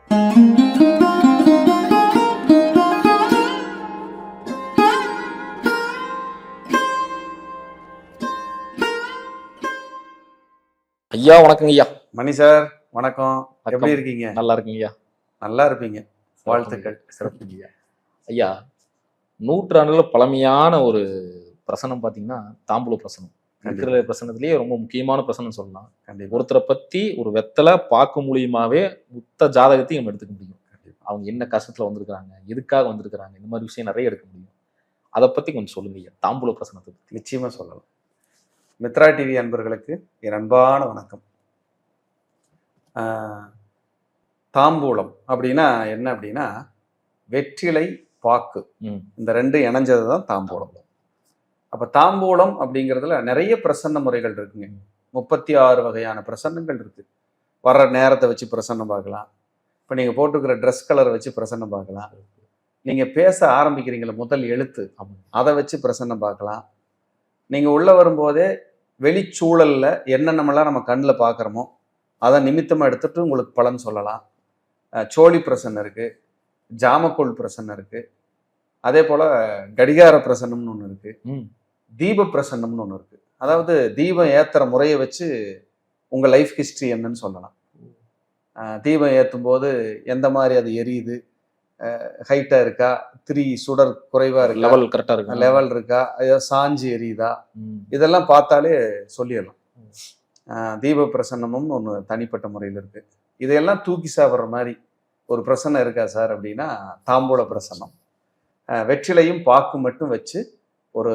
ஐயா வணக்கங்க ஐயா. மணி சார் வணக்கம். எப்படி இருக்கீங்க? நல்லா இருக்குங்க ஐயா. நல்லா இருப்பீங்க. வாழ்த்துக்கள். சிறப்புங்க ஐயா. ஐயா, நூற்றாண்டுல பழமையான ஒரு பிரசனம் பாத்தீங்கன்னா தாம்பூல பிரசனம். இருக்கிற பிரசனத்திலேயே ரொம்ப முக்கியமான பிரசனம் சொல்லலாம். ஒருத்தரை பத்தி ஒரு வெத்தலை பாக்கு மூலியமாவே மொத்த ஜாதகத்தையும் நம்ம எடுத்துக்க முடியும். அவங்க என்ன கஷ்டத்துல வந்திருக்கிறாங்க, எதுக்காக வந்திருக்கிறாங்க, இந்த மாதிரி விஷயம் நிறைய எடுக்க முடியும். அதை பத்தி கொஞ்சம் சொல்லுங்க ஐயா. தாம்பூல பிரசனத்தை பத்தி நிச்சயமா சொல்லலாம். மித்ரா டிவி அன்பர்களுக்கு என் அன்பான வணக்கம். தாம்பூலம் அப்படின்னா என்ன அப்படின்னா வெற்றிலை பாக்கு, இந்த ரெண்டு இணைஞ்சது தான் தாம்பூலம். அப்ப தாம்பூலம் அப்படிங்கிறதுல நிறைய பிரசன்ன முறைகள் இருக்குங்க. 36 வகையான பிரசன்னங்கள் இருக்கு. வர்ற நேரத்தை வச்சு பிரசன்னம் பார்க்கலாம். இப்போ நீங்க போட்டுக்கிற ட்ரெஸ் கலரை வச்சு பிரசன்னம் பார்க்கலாம். நீங்க பேச ஆரம்பிக்கிறீங்களா முதல் எழுத்து, அதை வச்சு பிரசன்னம் பார்க்கலாம். நீங்க உள்ள வரும்போதே வெளிச்சூழல்ல என்னென்னமெல்லாம் நம்ம கண்ணில் பார்க்குறோமோ அதை நிமித்தமாக எடுத்துட்டு உங்களுக்கு பலன் சொல்லலாம். சோழி பிரசன்னம் இருக்கு, ஜாமக்கோள் பிரசன்னம் இருக்கு, அதே போல கடிகார பிரசன்னம்னு ஒன்று இருக்கு, தீப பிரசன்னம்னு ஒன்று இருக்கு. அதாவது தீபம் ஏத்துற முறையை வச்சு உங்க லைஃப் ஹிஸ்டரி என்னன்னு சொல்லலாம். தீபம் ஏற்றும் போது எந்த மாதிரி அது எரியுது, ஹைட்டா இருக்கா, சுடர் குறைவா இருக்கா, லெவல் கரெக்டா இருக்கா, லெவல் இருக்கா, சாஞ்சி எரியுதா, இதெல்லாம் பார்த்தாலே சொல்லிடலாம். தீப பிரசன்னமும் ஒன்று தனிப்பட்ட முறையில் இருக்கு. இதையெல்லாம் தூக்கி சாப்பிட்ற மாதிரி ஒரு பிரசன்னம் இருக்கா சார் அப்படின்னா தாம்பூல பிரசன்னம். வெற்றிலையும் பாக்கு மட்டும் வச்சு ஒரு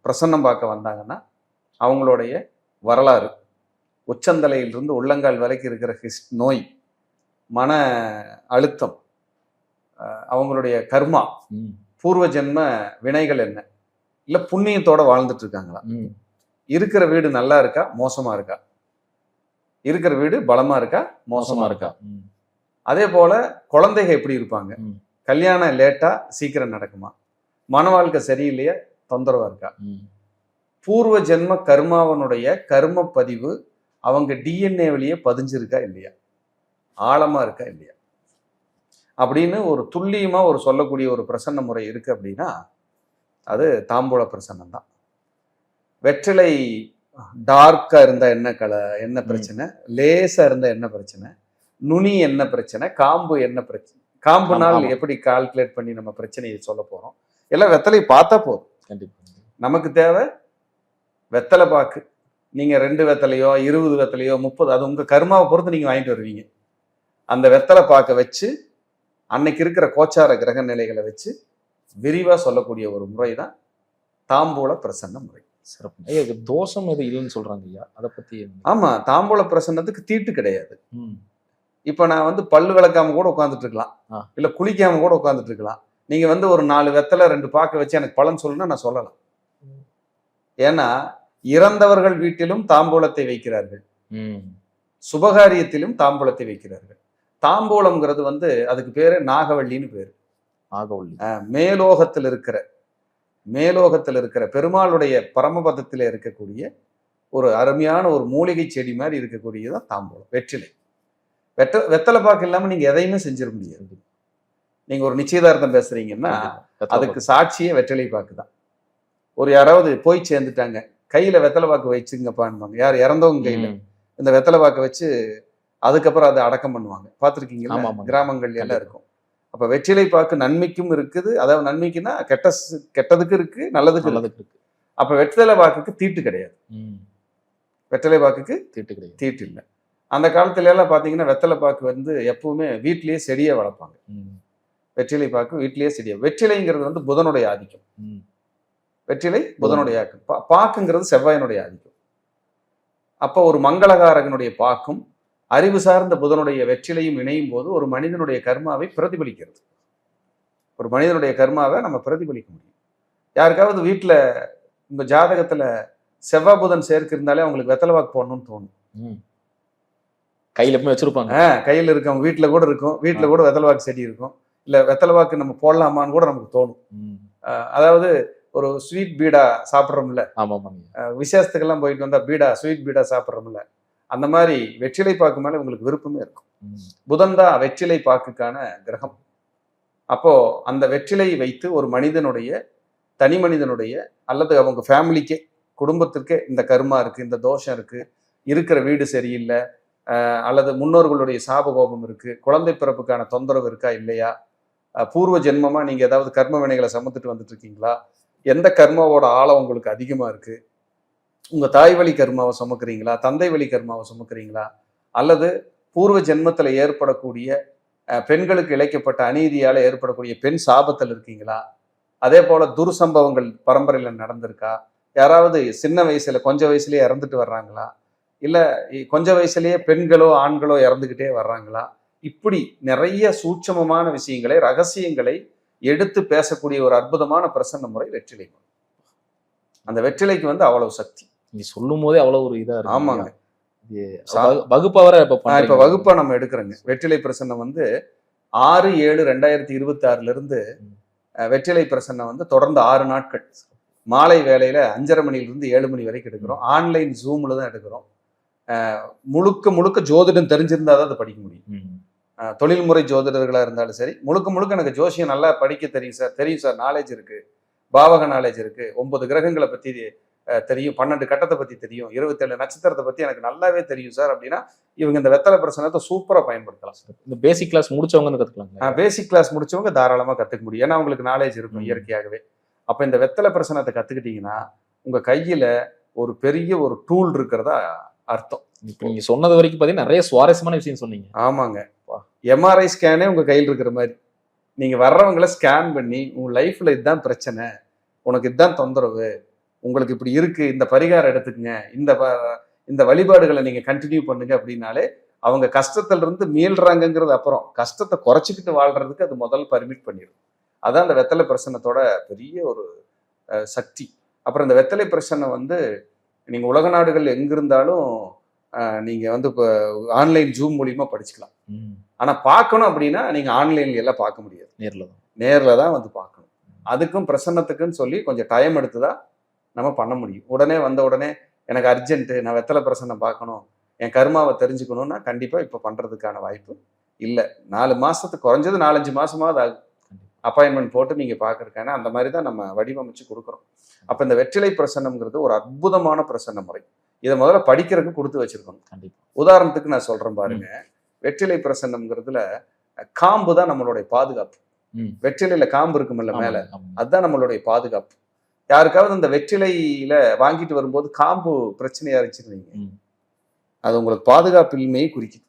பிரசன்னம் பார்க்க வந்தாங்கன்னா அவங்களுடைய வரலாறு, உச்சந்தலையிலிருந்து உள்ளங்கால் வரைக்கும் இருக்கிற நோய், மன அழுத்தம், அவங்களுடைய கர்மா, பூர்வ ஜென்ம வினைகள் என்ன, இல்லை புண்ணியத்தோட வாழ்ந்துட்டு இருக்காங்களா, இருக்கிற வீடு நல்லா இருக்கா மோசமா இருக்கா, இருக்கிற வீடு பலமா இருக்கா மோசமா இருக்கா, அதே போல குழந்தைங்க எப்படி இருப்பாங்க, கல்யாணம் லேட்டா சீக்கிரம் நடக்குமா, மன வாழ்க்கை சரியில்லையா தொந்தரவா இருக்கா, பூர்வ ஜென்ம கர்மாவனுடைய கர்ம பதிவு அவங்க டிஎன்ஏ வழியே பதிஞ்சிருக்கா இல்லையா, ஆழமா இருக்கா இல்லையா அப்படின்னு ஒரு துல்லியமா ஒரு சொல்லக்கூடிய ஒரு பிரசன்ன முறை இருக்கு அப்படின்னா அது தாம்பூல பிரசன்னம் தான். வெற்றிலை டார்க்கா இருந்தா என்ன பிரச்சனை, லேசா இருந்தா என்ன பிரச்சனை, நுனி என்ன பிரச்சனை, காம்பு என்ன பிரச்சனை, காம்பு நாள் எப்படி கால்குலேட் பண்ணி நம்ம பிரச்சனையை சொல்ல போறோம். எல்லாம் வெத்தலை பார்த்தா போதும். கண்டிப்பா நமக்கு தேவை வெத்தலை பாக்கு. நீங்க 2 வெத்தலையோ 20 வெத்தலையோ 30, அது உங்க கர்மாவை பொறுத்து நீங்க வாங்கிட்டு வருவீங்க. அந்த வெத்தலை பாக்க வச்சு அன்னைக்கு இருக்கிற கோச்சார கிரக நிலைகளை வச்சு விரிவா சொல்லக்கூடிய ஒரு முறை தான் தாம்பூல பிரசன்ன முறை. சிறப்பு. தோஷம் எது இல்லைன்னு சொல்றாங்க ஐயா, அதை பத்தி? ஆமா, தாம்பூல பிரசன்னத்துக்கு தீட்டு கிடையாது. இப்ப நான் பல்லு விளக்காம கூட உட்காந்துட்டு இருக்கலாம், இல்ல குளிக்காம கூட உட்காந்துட்டு இருக்கலாம். நீங்க ஒரு 4 வெத்தலை 2 பாக்க வச்சு எனக்கு பலன் சொல்லணும்னா நான் சொல்லலாம். ஏன்னா இறந்தவர்கள் வீட்டிலும் தாம்பூலத்தை வைக்கிறார்கள், சுபகாரியத்திலும் தாம்பூலத்தை வைக்கிறார்கள். தாம்பூலம்ங்கிறது அதுக்கு பேரு நாகவள்ளின்னு பேரு. நாகவள்ளி மேலோகத்தில் இருக்கிற பெருமாளுடைய பரமபதத்தில் இருக்கக்கூடிய ஒரு அருமையான ஒரு மூலிகை செடி மாதிரி இருக்கக்கூடியதான் தாம்பூலம். வெற்றிலை வெத்தலை பாக்கு இல்லாம நீங்க எதையுமே செஞ்சிட முடியாது. நீங்க ஒரு நிச்சயதார்த்தம் பேசுறீங்கன்னா அதுக்கு சாட்சியே வெற்றிலை பாக்கு தான். ஒரு யாராவது போய் சேர்ந்துட்டாங்க, கையில வெத்தலை பாக்கு வச்சுங்கப்பான்னு, யார் இறந்தவங்க கையில இந்த வெத்தலை பாக்க வச்சு அதுக்கப்புறம் அதை அடக்கம் பண்ணுவாங்க. பார்த்துருக்கீங்களா? கிராமங்கள்ல எல்லாம் இருக்கும். அப்ப வெற்றிலை பாக்கு நன்மைக்கும் இருக்குது, அதாவது நன்மைக்குன்னா கெட்டதுக்கு இருக்கு, நல்லதுக்கு இருக்கு. அப்ப வெற்றிலை பாக்குக்கு தீட்டு கிடையாது. வெற்றிலை பாக்குக்கு தீட்டு இல்லை. அந்த காலத்துல எல்லாம் பாத்தீங்கன்னா வெத்தலை பாக்கு எப்பவுமே வீட்லயே செடியை வளர்ப்பாங்க. வெற்றிலை பாக்கு வீட்லயே செடியை. வெற்றிலைங்கிறது புதனுடைய ஆதிக்கம். வெற்றிலை புதனுடைய ஆதிக்கம், பாக்குங்கிறது செவ்வாயினுடைய ஆதிக்கம். அப்ப ஒரு மங்களகாரகனுடைய பாக்கும் அறிவு சார்ந்த புதனுடைய வெற்றிலையும் இணையும் போது ஒரு மனிதனுடைய கர்மாவை பிரதிபலிக்கிறது. ஒரு மனிதனுடைய கர்மாவை நம்ம பிரதிபலிக்க முடியும். யாருக்காவது வீட்டுல உங்க ஜாதகத்துல செவ்வாய் புதன் சேர்க்கு இருந்தாலே அவங்களுக்கு வெத்தலை பாக்கு போடணும்னு தோணும். கையில போய் வச்சிருப்பாங்க, கையில இருக்கும், வீட்டுல கூட இருக்கும், வீட்டுல கூட வெத்தலை பாக்கு செடி இருக்கும். இல்ல வெத்தலை பாக்கு நம்ம போடலாமான்னு கூட நமக்கு தோணும். அதாவது ஒரு ஸ்வீட் பீடா சாப்பிட்றோம்ல, விசேஷத்துக்கெல்லாம் போயிட்டு வந்தா பீடா, ஸ்வீட் பீடா சாப்பிட்றோம்ல, அந்த மாதிரி வெற்றிலை பாக்கு மேல உங்களுக்கு விருப்பமே இருக்கும். புதன் தான் வெற்றிலை பாக்குக்கான கிரகம். அப்போ அந்த வெற்றிலையை வைத்து ஒரு மனிதனுடைய, தனி மனிதனுடைய அல்லது அவங்க ஃபேமிலிக்கே, குடும்பத்திற்கே இந்த கர்மா இருக்கு, இந்த தோஷம் இருக்கு, இருக்கிற வீடு சரியில்லை, அல்லது முன்னோர்களுடைய சாபகோபம் இருக்கு, குழந்தை பிறப்புக்கான தொந்தரவு இருக்கா இல்லையா, பூர்வ ஜென்மமா நீங்க ஏதாவது கர்ம வினைகளை சமத்துட்டு வந்துட்டு இருக்கீங்களா, எந்த கர்மாவோட ஆழம் உங்களுக்கு அதிகமா இருக்கு, உங்க தாய் வழி கர்மாவை சுமக்கிறீங்களா, தந்தை வழி கர்மாவை சுமக்கிறீங்களா, அல்லது பூர்வ ஜென்மத்துல ஏற்படக்கூடிய பெண்களுக்கு இழைக்கப்பட்ட அநீதியால ஏற்படக்கூடிய பெண் சாபத்தில் இருக்கீங்களா, அதே போல துர்சம்பவங்கள் பரம்பரையில நடந்திருக்கா, யாராவது சின்ன வயசுல கொஞ்ச வயசுலயே இறந்துட்டு வர்றாங்களா, இல்ல கொஞ்ச வயசுலயே பெண்களோ ஆண்களோ இறந்துகிட்டே வர்றாங்களா, இப்படி நிறைய சூட்சமமான விஷயங்களை, ரகசியங்களை எடுத்து பேசக்கூடிய ஒரு அற்புதமான பிரசன்ன முறை வெற்றிலை. அந்த வெற்றிலைக்கு வந்து அவ்வளவு சக்தி. நீ சொல்லும் போதே அவ்வளவு ஒரு இதா இருக்கு. ஆமாங்க. வகுப்பவரை இப்ப வகுப்பா நம்ம எடுக்கிறோங்க. வெற்றிலை பிரசன்னம் வந்து 6/7/2026 இருந்து வெற்றிலை பிரசன்னம் வந்து தொடர்ந்து 6 நாட்கள் மாலை வேலையில 5:30 மணிலிருந்து 7 மணி வரைக்கும் எடுக்கிறோம். ஆன்லைன் ஜூம்ல தான் எடுக்கிறோம். முழுக்க முழுக்க ஜோதிடம் தெரிஞ்சிருந்தா தான் அதை படிக்க முடியும். தொழில்முறை ஜோதிடர்களா இருந்தாலும் சரி, முழுக்க முழுக்க எனக்கு ஜோசியம் நல்லா படிக்க தெரியும் சார், தெரியும் சார், நாலேஜ் இருக்கு, பாவக நாலேஜ் இருக்கு, 9 கிரகங்களை பத்தி தெரியும், 12 கட்டத்தை பத்தி தெரியும், 27 நட்சத்திரத்தை பத்தி எனக்கு நல்லாவே தெரியும் சார் அப்படின்னா இவங்க இந்த வெத்தலை பிரசனத்தை சூப்பரா பயன்படுத்தலாம். இந்த பேசிக் கிளாஸ் முடிச்சவங்க கத்துக்கலாம். பேசிக் கிளாஸ் முடிச்சவங்க தாராளமா கத்துக்க முடியும். ஏன்னா அவங்களுக்கு நாலேஜ் இருக்கும் இயற்கையாகவே. அப்ப இந்த வெத்தலை பிரசனத்தை கத்துக்கிட்டீங்கன்னா உங்க கையில ஒரு பெரிய ஒரு டூல் இருக்கிறதா அர்த்தம். இப்போ நீங்க சொன்னது வரைக்கும் பாத்தீங்கன்னா நிறைய சுவாரஸ்யமான விஷயம் சொன்னீங்க. ஆமாங்க. எம்ஆர்ஐ ஸ்கேனே உங்க கையில் இருக்கிற மாதிரி நீங்க வர்றவங்களை ஸ்கேன் பண்ணி உங்க லைஃப்ல இதுதான் பிரச்சனை, உனக்கு இதுதான் தொந்தரவு, உங்களுக்கு இப்படி இருக்கு, இந்த பரிகாரம் எடுத்துக்கங்க, இந்த வழிபாடுகளை நீங்க கண்டினியூ பண்ணுங்க அப்படின்னாலே அவங்க கஷ்டத்துல இருந்து மீள்றாங்கிறது. அப்புறம் கஷ்டத்தை குறைச்சிக்கிட்டு வாழ்றதுக்கு அது முதல் பர்மிட் பண்ணிடும். அதான் அந்த வெத்தலை பிரசன்னத்தோட பெரிய ஒரு சக்தி. அப்புறம் இந்த வெத்தலை பிரசன்னம் வந்து நீங்க உலக நாடுகள் எங்கிருந்தாலும் நீங்க வந்து இப்போ ஆன்லைன் ஜூம் மூலியமா படிச்சுக்கலாம். ஆனா பார்க்கணும் அப்படின்னா நீங்க ஆன்லைன்ல எல்லாம் பார்க்க முடியாது, நேர்ல தான் வந்து பார்க்கணும். அதுக்கும் பிரசன்னத்துக்குன்னு சொல்லி கொஞ்சம் டைம் எடுத்துதான் நம்ம பண்ண முடியும். உடனே வந்த உடனே எனக்கு அர்ஜென்ட், நான் வெத்தலை பிரசன்னம் பார்க்கணும், என் கர்மாவை தெரிஞ்சுக்கணும்னா கண்டிப்பா இப்ப பண்றதுக்கான வாய்ப்பு இல்லை. 4 மாசத்துக்கு குறைஞ்சது 4-5 மாசமாவது ஆகும் அப்பாயின்மெண்ட் போட்டு நீங்க பாக்குறதுக்கான. அந்த மாதிரி தான் நம்ம வடிவமைச்சு கொடுக்குறோம். அப்ப இந்த வெற்றிலை பிரசன்னம்ங்கிறது ஒரு அற்புதமான பிரசன்ன முறை. இதை முதல்ல படிக்கிறதுக்கு கொடுத்து வச்சிருக்கணும். உதாரணத்துக்கு நான் சொல்றேன் பாருங்க. வெற்றிலை பிரசன்னம்ங்கிறதுல காம்பு தான் நம்மளுடைய பாதுகாப்பு. வெற்றிலையில காம்பு இருக்குமில்ல மேல, அதுதான் நம்மளுடைய பாதுகாப்பு. யாருக்காவது இந்த வெற்றிலையில வாங்கிட்டு வரும்போது காம்பு பிரச்சனையா இருந்துச்சுன்னு அது உங்களுக்கு பாதுகாப்பின்மையை குறிக்குது.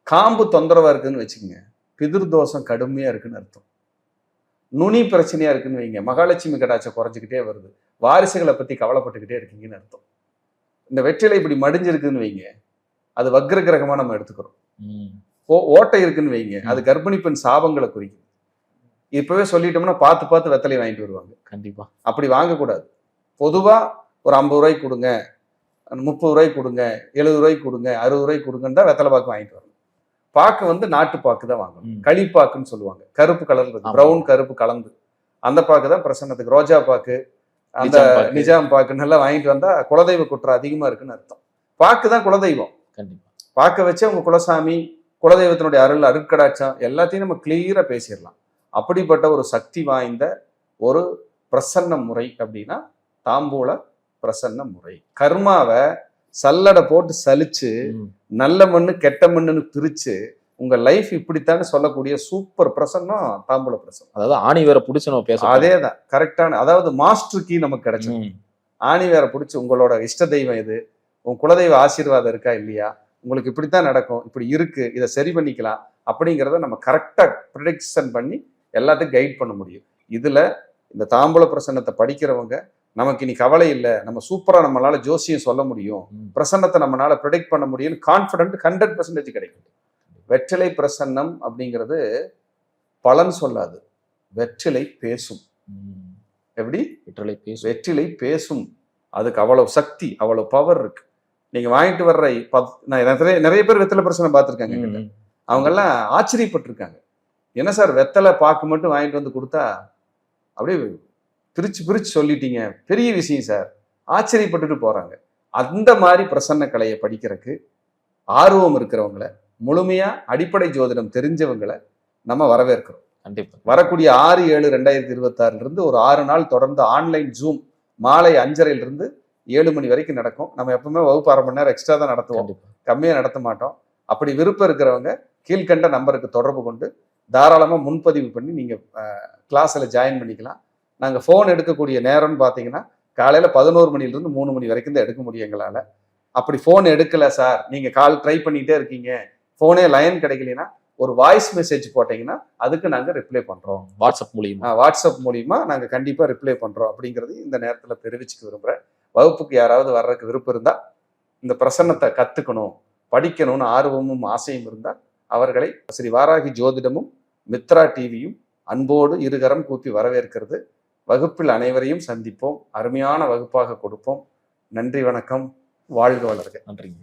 காம்பு தொந்தரவா இருக்குன்னு வச்சுக்கோங்க, பிதிர்தோஷம் கடுமையா இருக்குன்னு அர்த்தம். நுனி பிரச்சனையா இருக்குன்னு வைங்க, மகாலட்சுமி கடாட்சம் குறைஞ்சிக்கிட்டே வருது, வாரிசுகளை பத்தி கவலைப்பட்டுக்கிட்டே இருக்கீங்கன்னு அர்த்தம். இந்த வெற்றிலை இப்படி மடிஞ்சிருக்குன்னு வைங்க, அது வக்ர கிரகமா நம்ம எடுத்துக்கிறோம். ஓட்டை இருக்குன்னு வைங்க, அது கர்ப்பிணி பெண் சாபங்களை குறிக்கும். இப்பவே சொல்லிட்டோம்னா பார்த்து பார்த்து வெத்தலை வாங்கிட்டு வருவாங்க. கண்டிப்பா அப்படி வாங்கக்கூடாது. பொதுவா ஒரு 50 ரூபாய்க்கு கொடுங்க, 30 ரூபாய்க்கு கொடுங்க, 70 ரூபாய்க்கு கொடுங்க, 60 ரூபாய்க்கு கொடுங்கன்னு தான் வெத்தலை பாக்கு வாங்கிட்டு வரணும். பாக்கு வந்து நாட்டு பாக்கு தான் வாங்கணும். களிப்பாக்குன்னு சொல்லுவாங்க, கருப்பு கலர்ல இருக்கு, பிரவுன் கருப்பு கலந்து, அந்த பாக்கு தான் பிரசன்னத்துக்கு. ரோஜா பாக்கு, அந்த நிஜாம் பாக்குன்னு எல்லாம் வாங்கிட்டு வந்தா குலதெய்வ குற்றம் அதிகமா இருக்குன்னு அர்த்தம். பாக்கு தான் குலதெய்வம். பாக்க வச்சு அவங்க குலசாமி, குலதெய்வத்தினுடைய அருள், அருட்கடாட்சம் எல்லாத்தையும் நம்ம கிளியரா பேசிடலாம். அப்படிப்பட்ட ஒரு சக்தி வாய்ந்த ஒரு பிரசன்ன முறை அப்படின்னா தாம்பூல பிரசன்ன முறை. கர்மாவை சல்லடை போட்டு சலிச்சு நல்ல மண்ணு கெட்ட மண்ணுன்னு பிரிச்சு உங்க லைஃப் இப்படித்தானே சொல்லக்கூடிய சூப்பர் பிரசன்னம் தாம்பூல பிரசன்னம். அதாவது ஆணி வேற பிடிச்சு நம்ம பேச, அதேதான் கரெக்டான, அதாவது மாஸ்டர் கீ நமக்கு கிடைச்சது. ஆணி வேற பிடிச்சி உங்களோட இஷ்ட தெய்வம் எது, உங்க குலதெய்வ ஆசீர்வாதம் இருக்கா இல்லையா, உங்களுக்கு இப்படித்தான் நடக்கும், இப்படி இருக்கு, இதை சரி பண்ணிக்கலாம் அப்படிங்கிறத நம்ம கரெக்டா ப்ரிடிக்ஷன் பண்ணி எல்லாத்தையும் கைட் பண்ண முடியும். இதுல இந்த தாம்பூல பிரசன்னத்தை படிக்கிறவங்க நமக்கு இனி கவலை இல்லை, நம்ம சூப்பரா நம்மளால ஜோசியம் சொல்ல முடியும், பிரசன்னத்தை நம்மளால ப்ரிடிக்ட் பண்ண முடியும், கான்ஃபிடென்ட் 100% கிடைக்கும். வெற்றிலை பிரசன்னம் அப்படிங்கிறது பலன் சொல்லாது, வெற்றிலை பேசும். எப்படி? வெற்றிலை பேசும். அதுக்கு அவ்வளவு சக்தி, அவ்வளவு பவர் இருக்கு. நீங்க வாங்கிட்டு வர்ற நிறைய பேர் வெத்தலை பிரசன்னம் பார்த்துருக்காங்க. அவங்க எல்லாம் ஆச்சரியப்பட்டிருக்காங்க. என்ன சார் வெத்தலை பாக்கு மட்டும் வாங்கிட்டு வந்து கொடுத்தா அப்படியே பிரிச்சு பிரிச்சு சொல்லிட்டீங்க, பெரிய விஷயம் சார், ஆச்சரியப்பட்டுட்டு போறாங்க. அந்த மாதிரி பிரசன்ன கலையை படிக்கிறதுக்கு ஆர்வம் இருக்கிறவங்களை, முழுமையா அடிப்படை ஜோதிடம் தெரிஞ்சவங்களை நம்ம வரவேற்கிறோம். கண்டிப்பா. வரக்கூடிய 6/7/2026 இருந்து ஒரு 6 நாள் தொடர்ந்து ஆன்லைன் ஜூம் மாலை 5:30 7 மணி வரைக்கும் நடக்கும். நம்ம எப்பவுமே வகுப்பு 1/2 மணி நேரம் எக்ஸ்ட்ரா தான் நடத்துவோம், கம்மியா நடத்த மாட்டோம். அப்படி விருப்பம் இருக்கிறவங்க கீழ்கண்ட நம்பருக்கு தொடர்பு கொண்டு தாராளமா முன்பதிவு பண்ணி நீங்க கிளாஸ்ல ஜாயின் பண்ணிக்கலாம். நாங்க போன் எடுக்கக்கூடிய நேரம்னு பாத்தீங்கன்னா காலையில 11 மணிலிருந்து 3 மணி வரைக்கும் தான் எடுக்க முடியும் எங்களால. அப்படி போன் எடுக்கல சார், நீங்க கால் ட்ரை பண்ணிட்டே இருக்கீங்க, போனே லைன் கிடைக்கலனா ஒரு வாய்ஸ் மெசேஜ் போட்டீங்கன்னா அதுக்கு நாங்க ரிப்ளை பண்றோம். வாட்ஸ்அப் மூலியமா நாங்க கண்டிப்பா ரிப்ளை பண்றோம் அப்படிங்கிறது இந்த நேரத்துல தெரிவிச்சுக்க விரும்புறேன். வகுப்புக்கு யாராவது வர்றதுக்கு விருப்பம் இருந்தா, இந்த பிரசன்னத்தை கத்துக்கணும், படிக்கணும்னு ஆர்வமும் ஆசையும் இருந்தா அவர்களை ஸ்ரீ வாராகி ஜோதிடமும் மித்ரா டிவியும் அன்போடு இருகரம் கூப்பி வரவேற்கிறது. வகுப்பில் அனைவரையும் சந்திப்போம், அருமையான வகுப்பாக கொடுப்போம். நன்றி, வணக்கம், வாழ்க வளர்க. நன்றிங்க.